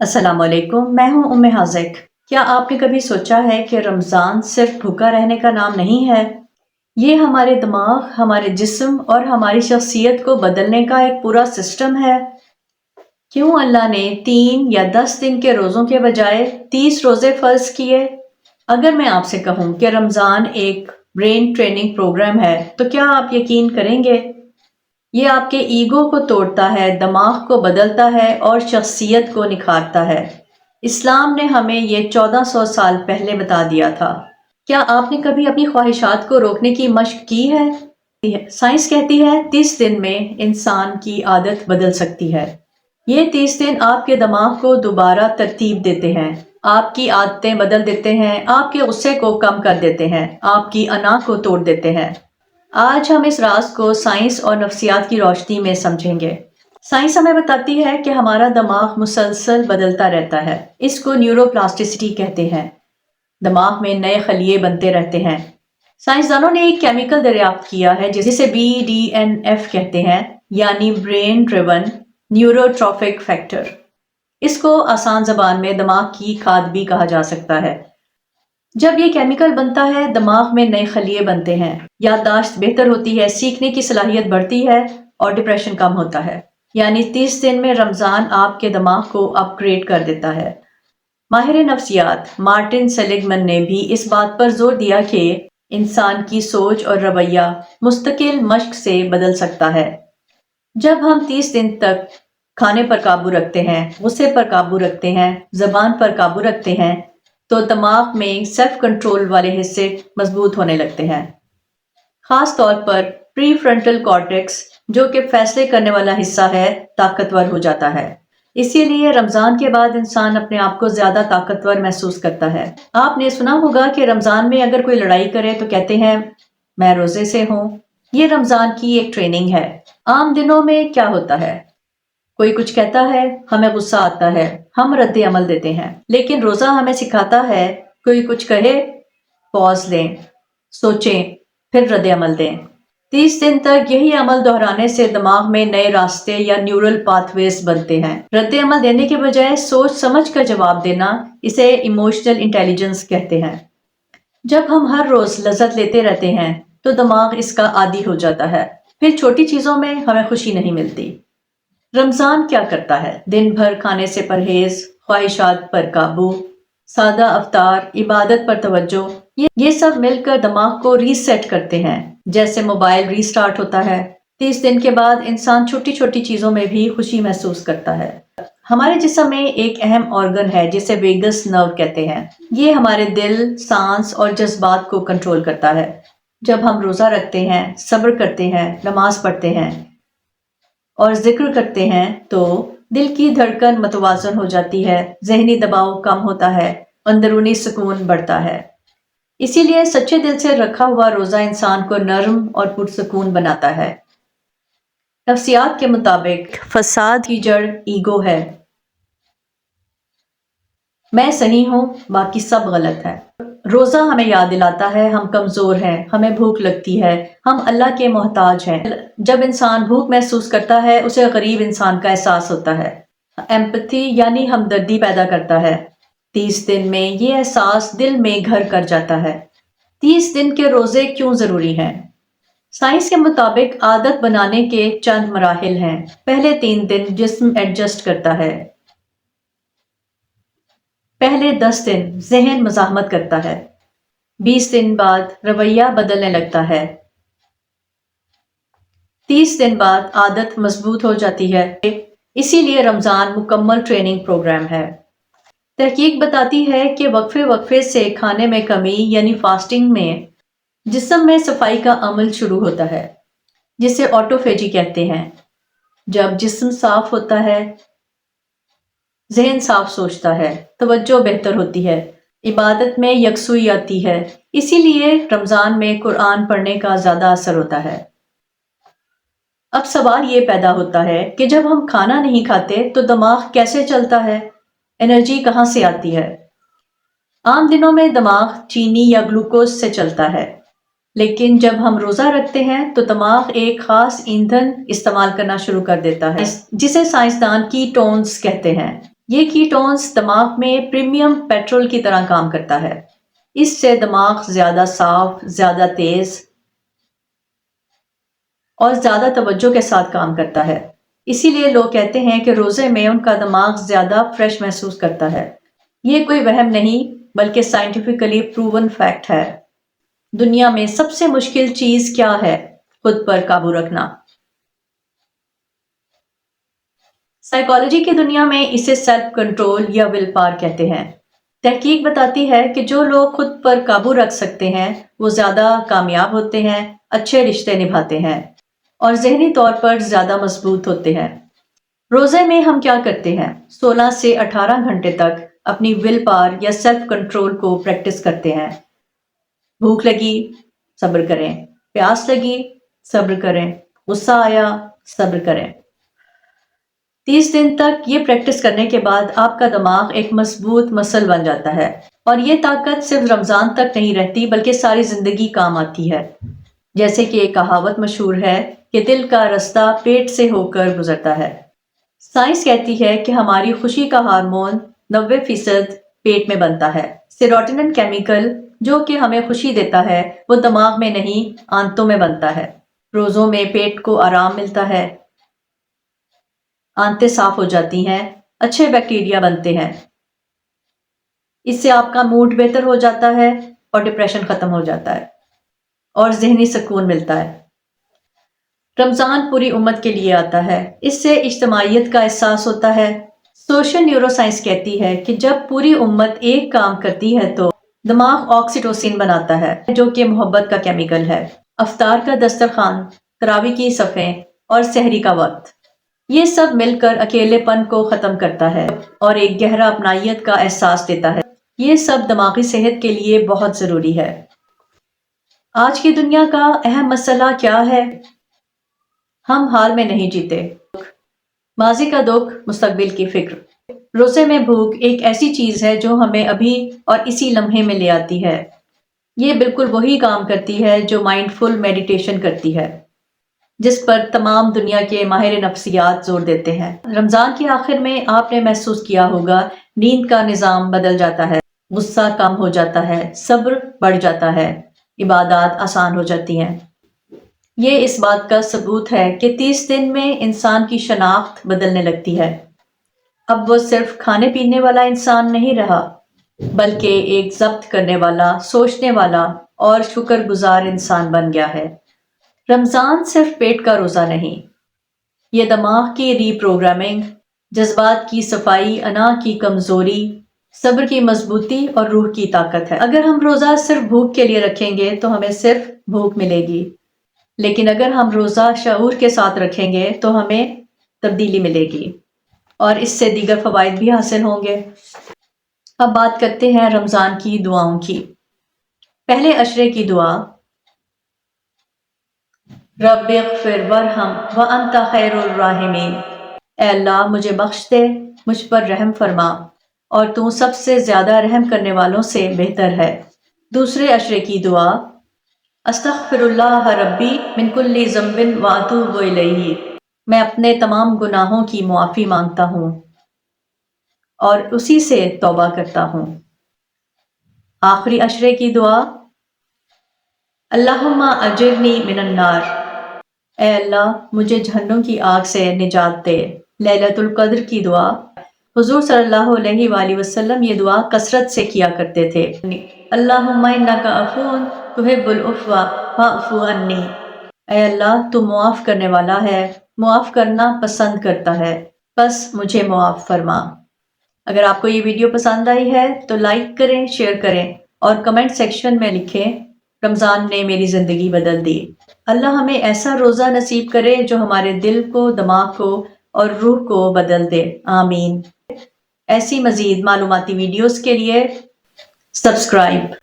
السلام علیکم، میں ہوں حاذق۔ کیا آپ نے کبھی سوچا ہے کہ رمضان صرف بھوکا رہنے کا نام نہیں ہے؟ یہ ہمارے دماغ، ہمارے جسم اور ہماری شخصیت کو بدلنے کا ایک پورا سسٹم ہے۔ کیوں اللہ نے 3 یا 10 دن کے روزوں کے بجائے 30 روزے فرض کیے؟ اگر میں آپ سے کہوں کہ رمضان ایک برین ٹریننگ پروگرام ہے تو کیا آپ یقین کریں گے؟ یہ آپ کے ایگو کو توڑتا ہے، دماغ کو بدلتا ہے اور شخصیت کو نکھارتا ہے۔ اسلام نے ہمیں یہ 1400 سال پہلے بتا دیا تھا۔ کیا آپ نے کبھی اپنی خواہشات کو روکنے کی مشق کی ہے؟ سائنس کہتی ہے 30 دن میں انسان کی عادت بدل سکتی ہے۔ یہ 30 دن آپ کے دماغ کو دوبارہ ترتیب دیتے ہیں، آپ کی عادتیں بدل دیتے ہیں، آپ کے غصے کو کم کر دیتے ہیں، آپ کی انا کو توڑ دیتے ہیں۔ آج ہم اس راز کو سائنس اور نفسیات کی روشنی میں سمجھیں گے۔ سائنس ہمیں بتاتی ہے کہ ہمارا دماغ مسلسل بدلتا رہتا ہے۔ اس کو نیورو پلاسٹیسٹی کہتے ہیں۔ دماغ میں نئے خلیے بنتے رہتے ہیں۔ سائنسدانوں نے ایک کیمیکل دریافت کیا ہے جسے BDNF کہتے ہیں، یعنی برین ڈریون نیوروٹرافک فیکٹر۔ اس کو آسان زبان میں دماغ کی کھاد بھی کہا جا سکتا ہے۔ جب یہ کیمیکل بنتا ہے، دماغ میں نئے خلیے بنتے ہیں، یادداشت بہتر ہوتی ہے، سیکھنے کی صلاحیت بڑھتی ہے اور ڈپریشن کم ہوتا ہے۔ یعنی 30 دن میں رمضان آپ کے دماغ کو اپ گریڈ کر دیتا ہے۔ ماہر نفسیات مارٹن سیلیگمن نے بھی اس بات پر زور دیا کہ انسان کی سوچ اور رویہ مستقل مشق سے بدل سکتا ہے۔ جب ہم 30 دن تک کھانے پر قابو رکھتے ہیں، غصے پر قابو رکھتے ہیں، زبان پر قابو رکھتے ہیں، تو دماغ میں سیلف کنٹرول والے حصے مضبوط ہونے لگتے ہیں۔ خاص طور پر پری فرنٹل کارٹیکس، جو کہ فیصلے کرنے والا حصہ ہے، طاقتور ہو جاتا ہے۔ اسی لیے رمضان کے بعد انسان اپنے آپ کو زیادہ طاقتور محسوس کرتا ہے۔ آپ نے سنا ہوگا کہ رمضان میں اگر کوئی لڑائی کرے تو کہتے ہیں میں روزے سے ہوں۔ یہ رمضان کی ایک ٹریننگ ہے۔ عام دنوں میں کیا ہوتا ہے؟ کوئی کچھ کہتا ہے، ہمیں غصہ آتا ہے، ہم رد عمل دیتے ہیں۔ لیکن روزہ ہمیں سکھاتا ہے، کوئی کچھ کہے، پاز لیں، سوچیں، پھر رد عمل دیں۔ 30 دن تک یہی عمل دہرانے سے دماغ میں نئے راستے یا نیورل پاتھ ویز بنتے ہیں۔ رد عمل دینے کے بجائے سوچ سمجھ کر جواب دینا، اسے ایموشنل انٹیلیجنس کہتے ہیں۔ جب ہم ہر روز لذت لیتے رہتے ہیں تو دماغ اس کا عادی ہو جاتا ہے، پھر چھوٹی چیزوں میں ہمیں خوشی نہیں ملتی۔ رمضان کیا کرتا ہے؟ دن بھر کھانے سے پرہیز، خواہشات پر قابو، سادہ افطار، عبادت پر توجہ، یہ سب مل کر دماغ کو ری سیٹ کرتے ہیں، جیسے موبائل ری سٹارٹ ہوتا ہے۔ 30 دن کے بعد انسان چھوٹی چھوٹی چیزوں میں بھی خوشی محسوس کرتا ہے۔ ہمارے جسم میں ایک اہم آرگن ہے جسے ویگس نرو کہتے ہیں۔ یہ ہمارے دل، سانس اور جذبات کو کنٹرول کرتا ہے۔ جب ہم روزہ رکھتے ہیں، صبر کرتے ہیں، نماز پڑھتے ہیں اور ذکر کرتے ہیں تو دل کی دھڑکن متوازن ہو جاتی ہے، ذہنی دباؤ کم ہوتا ہے، اندرونی سکون بڑھتا ہے۔ اسی لیے سچے دل سے رکھا ہوا روزہ انسان کو نرم اور پرسکون بناتا ہے۔ نفسیات کے مطابق فساد کی جڑ ایگو ہے۔ میں صحیح ہوں، باقی سب غلط ہے۔ روزہ ہمیں یاد دلاتا ہے ہم کمزور ہیں، ہمیں بھوک لگتی ہے، ہم اللہ کے محتاج ہیں۔ جب انسان بھوک محسوس کرتا ہے، اسے غریب انسان کا احساس ہوتا ہے۔ ایمپتھی یعنی ہمدردی پیدا کرتا ہے۔ 30 دن میں یہ احساس دل میں گھر کر جاتا ہے۔ 30 دن کے روزے کیوں ضروری ہیں؟ سائنس کے مطابق عادت بنانے کے چند مراحل ہیں۔ پہلے 3 دن جسم ایڈجسٹ کرتا ہے۔ پہلے 10 دن ذہن مزاحمت کرتا ہے۔ 20 دن بعد رویہ بدلنے لگتا ہے۔ 30 دن بعد عادت مضبوط ہو جاتی ہے۔ اسی لیے رمضان مکمل ٹریننگ پروگرام ہے۔ تحقیق بتاتی ہے کہ وقفے وقفے سے کھانے میں کمی یعنی فاسٹنگ میں جسم میں صفائی کا عمل شروع ہوتا ہے، جسے آٹوفیجی کہتے ہیں۔ جب جسم صاف ہوتا ہے، ذہن صاف سوچتا ہے، توجہ بہتر ہوتی ہے، عبادت میں یکسوئی آتی ہے۔ اسی لیے رمضان میں قرآن پڑھنے کا زیادہ اثر ہوتا ہے۔ اب سوال یہ پیدا ہوتا ہے کہ جب ہم کھانا نہیں کھاتے تو دماغ کیسے چلتا ہے؟ انرجی کہاں سے آتی ہے؟ عام دنوں میں دماغ چینی یا گلوکوز سے چلتا ہے، لیکن جب ہم روزہ رکھتے ہیں تو دماغ ایک خاص ایندھن استعمال کرنا شروع کر دیتا ہے، جسے سائنسدان کیٹونز کہتے ہیں۔ یہ کیٹونز دماغ میں پریمیم پیٹرول کی طرح کام کرتا ہے۔ اس سے دماغ زیادہ صاف، زیادہ تیز اور زیادہ توجہ کے ساتھ کام کرتا ہے۔ اسی لیے لوگ کہتے ہیں کہ روزے میں ان کا دماغ زیادہ فریش محسوس کرتا ہے۔ یہ کوئی وہم نہیں بلکہ سائنٹیفکلی پروون فیکٹ ہے۔ دنیا میں سب سے مشکل چیز کیا ہے؟ خود پر قابو رکھنا۔ سائیکالوجی کی دنیا میں اسے سیلف کنٹرول یا ول پاور کہتے ہیں۔ تحقیق بتاتی ہے کہ جو لوگ خود پر قابو رکھ سکتے ہیں وہ زیادہ کامیاب ہوتے ہیں، اچھے رشتے نبھاتے ہیں اور ذہنی طور پر زیادہ مضبوط ہوتے ہیں۔ روزے میں ہم کیا کرتے ہیں؟ 16 سے 18 گھنٹے تک اپنی ول پاور یا سیلف کنٹرول کو پریکٹس کرتے ہیں۔ بھوک لگی، صبر کریں۔ پیاس لگی، صبر کریں۔ غصہ آیا، صبر کریں۔ 30 دن تک یہ پریکٹس کرنے کے بعد آپ کا دماغ ایک مضبوط مسل بن جاتا ہے، اور یہ طاقت صرف رمضان تک نہیں رہتی بلکہ ساری زندگی کام آتی ہے۔ جیسے کہ ایک کہاوت مشہور ہے کہ دل کا رستہ پیٹ سے ہو کر گزرتا ہے۔ سائنس کہتی ہے کہ ہماری خوشی کا ہارمون 90% پیٹ میں بنتا ہے۔ سیروٹونن کیمیکل جو کہ ہمیں خوشی دیتا ہے وہ دماغ میں نہیں، آنتوں میں بنتا ہے۔ روزوں میں پیٹ کو آرام ملتا ہے، آنتیں صاف ہو جاتی ہیں، اچھے بیکٹیریا بنتے ہیں۔ اس سے آپ کا موڈ بہتر ہو جاتا ہے اور ڈپریشن ختم ہو جاتا ہے اور ذہنی سکون ملتا ہے۔ رمضان پوری امت کے لیے آتا ہے، اس سے اجتماعیت کا احساس ہوتا ہے۔ سوشل نیورو سائنس کہتی ہے کہ جب پوری امت ایک کام کرتی ہے تو دماغ آکسیٹوسن بناتا ہے جو کہ محبت کا کیمیکل ہے۔ افطار کا دسترخوان، تراویح کی صفیں اور سحری کا وقت، یہ سب مل کر اکیلے پن کو ختم کرتا ہے اور ایک گہرا اپنائیت کا احساس دیتا ہے۔ یہ سب دماغی صحت کے لیے بہت ضروری ہے۔ آج کی دنیا کا اہم مسئلہ کیا ہے؟ ہم حال میں نہیں جیتے۔ ماضی کا دکھ، مستقبل کی فکر۔ روزے میں بھوک ایک ایسی چیز ہے جو ہمیں ابھی اور اسی لمحے میں لے آتی ہے۔ یہ بالکل وہی کام کرتی ہے جو مائنڈ فل میڈیٹیشن کرتی ہے، جس پر تمام دنیا کے ماہر نفسیات زور دیتے ہیں۔ رمضان کے آخر میں آپ نے محسوس کیا ہوگا نیند کا نظام بدل جاتا ہے، غصہ کم ہو جاتا ہے، صبر بڑھ جاتا ہے، عبادات آسان ہو جاتی ہیں۔ یہ اس بات کا ثبوت ہے کہ 30 دن میں انسان کی شناخت بدلنے لگتی ہے۔ اب وہ صرف کھانے پینے والا انسان نہیں رہا بلکہ ایک ضبط کرنے والا، سوچنے والا اور شکر گزار انسان بن گیا ہے۔ رمضان صرف پیٹ کا روزہ نہیں، یہ دماغ کی ری پروگرامنگ، جذبات کی صفائی، انا کی کمزوری، صبر کی مضبوطی اور روح کی طاقت ہے۔ اگر ہم روزہ صرف بھوک کے لیے رکھیں گے تو ہمیں صرف بھوک ملے گی، لیکن اگر ہم روزہ شعور کے ساتھ رکھیں گے تو ہمیں تبدیلی ملے گی اور اس سے دیگر فوائد بھی حاصل ہوں گے۔ اب بات کرتے ہیں رمضان کی دعاؤں کی۔ پہلے عشرے کی دعا، رب اغفر وارحم وانت خیر الراحمین، اے اللہ مجھے بخش دے، مجھ پر رحم فرما اور تو سب سے زیادہ رحم کرنے والوں سے بہتر ہے۔ دوسرے عشرے کی دعا، استغفر اللہ ربی من کل ذنب واتوب الیہ، میں اپنے تمام گناہوں کی معافی مانگتا ہوں اور اسی سے توبہ کرتا ہوں۔ آخری عشرے کی دعا، اللہم اجرنی من النار، اے اللہ مجھے جہنم کی آگ سے نجات دے۔ لیلۃ القدر کی دعا، حضور صلی اللہ علیہ وآلہ وسلم یہ دعا کثرت سے کیا کرتے تھے۔ اللہم انک عفو تحب العفو فاعف عنی، اے اللہ تو معاف کرنے والا ہے، معاف کرنا پسند کرتا ہے، بس مجھے معاف فرما۔ اگر آپ کو یہ ویڈیو پسند آئی ہے تو لائک کریں، شیئر کریں اور کمنٹ سیکشن میں لکھیں رمضان نے میری زندگی بدل دی۔ اللہ ہمیں ایسا روزہ نصیب کرے جو ہمارے دل کو، دماغ کو اور روح کو بدل دے، آمین۔ ایسی مزید معلوماتی ویڈیوز کے لیے سبسکرائب